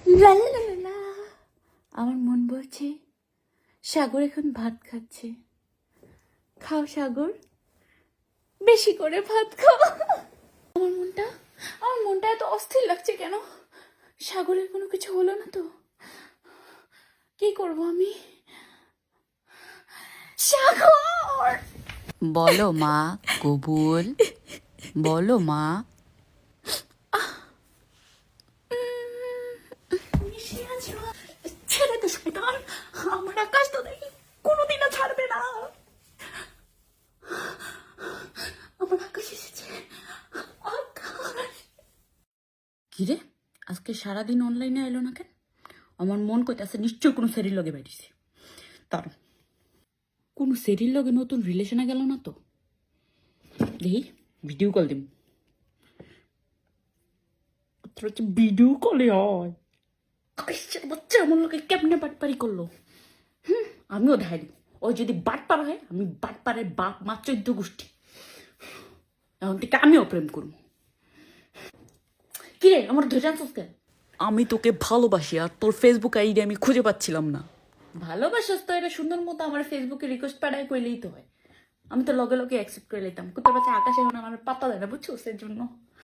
লা লা লা লা লা। আমার মন বলছে সাগর এখন ভাত খাচ্ছে। খাও সাগর, বেশি করে ভাত খাও। আমার মনটা এত অস্থির লাগছে কেন? সাগরের কোনো কিছু হলো না তো? কি করব আমি? সাগর, বলো মা কবুল, বলো মা। মিশে আছো? ছেড়ে দে শয়তান, আমার আকাশ তো দেখি কোনোদিনও ছাড়বে না। আমার আকাশ এসেছে, আকাশ। কিরে, আজকে সারাদিন অনলাইনে এলো না কেন? আমার মন কইতাছে নিশ্চয় কোনো সেরির লগে বাইরেছে। তার কোনো সেরির লগে নতুন রিলেশনে গেল না তো? দেখি ভিডিও কল দিম। ভিডিও কলে হয় আকাশের বাচ্চা আমার লোকে কেমনে বাটপারি করলো। আমিও দেখাই দিব। ওই যদি বাটপার হয়, আমি বাটপারের বাপ মা 14 গোষ্ঠী। এখন থেকে আমিও প্রেম করবো। কিরে আমার ধরে আনছিস কেন? আমি তোকে ভালোবাসি আর তোর ফেসবুক আইডি আমি খুঁজে পাচ্ছিলাম না। ভালোবাসাস তো এটা সুন্দর মতো আমার ফেসবুকে রিকোয়েস্ট পাঠায় কইলেই তো হয়। আমি তো লগে লগে অ্যাকসেপ্ট করে লইতাম। কুত্তার বাচ্চা আকাশ এখন আমার পাত্তা দেয় না, বুঝছো? এর জন্য